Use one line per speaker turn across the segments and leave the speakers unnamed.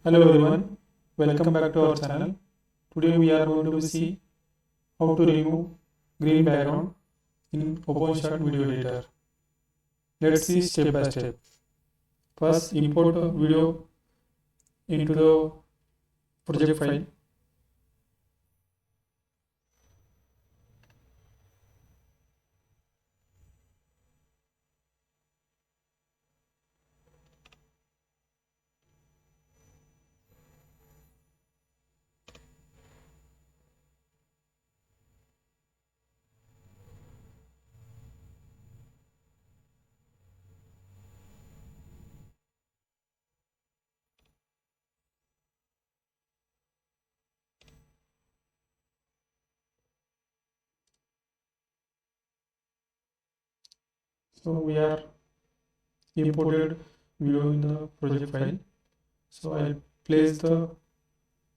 Hello everyone, welcome back to our channel. Today we are going to see how to remove green background in OpenShot Video Editor. Let's see step by step. First, import a video into the project file. So we are imported video in the project file. So I'll place the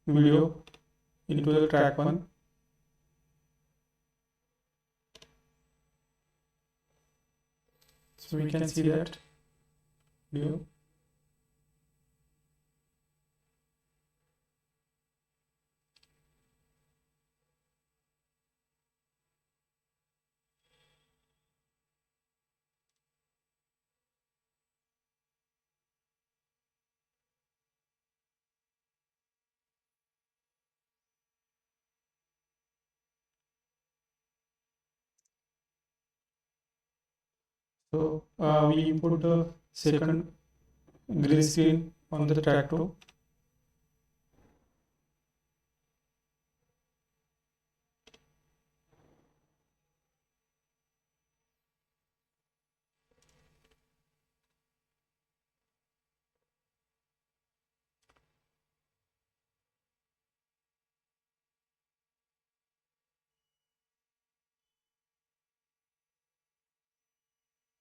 video into the track 1. So we can see that video. So we import the second green screen on the track 2.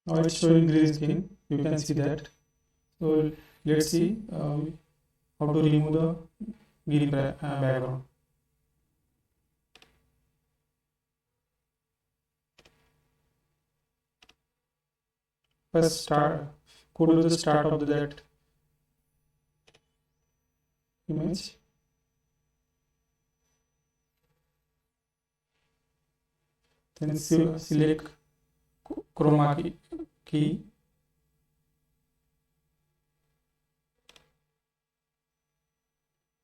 Now it's showing green screen. You can see that. So let's see how to remove the green background. First, go to the start of that image. Then select Chroma Key.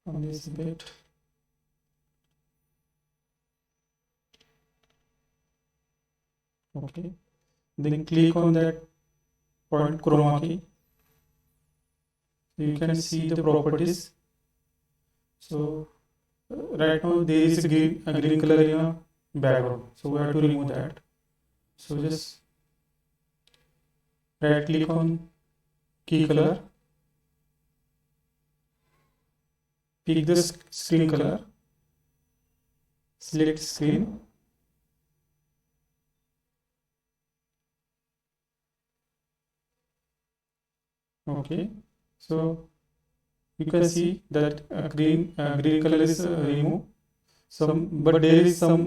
On this bit. Okay. Then click on that point Chroma Key. You can see the properties. So right now there is a green color in a background. So we have to remove that. So just right click on key color. Pick the screen color. Select screen. Okay. So you can see that green color is removed. But there is some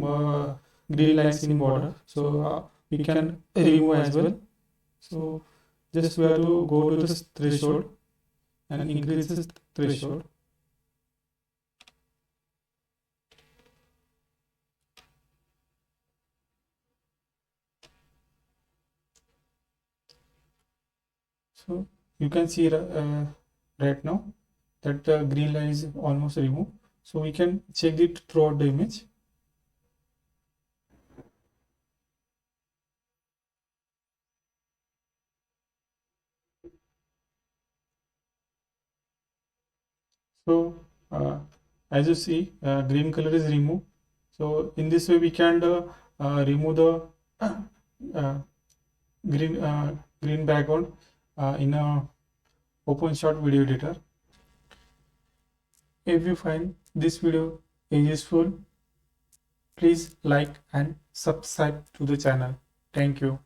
green lines in border. So we can remove as well. So just we have to go to the threshold and increase the threshold. So you can see right now that the green line is almost removed. So we can check it throughout the image. So as you see, green color is removed. So in this way we can remove the green background in a OpenShot Video Editor. If you find this video is useful, please like and subscribe to the channel. Thank you.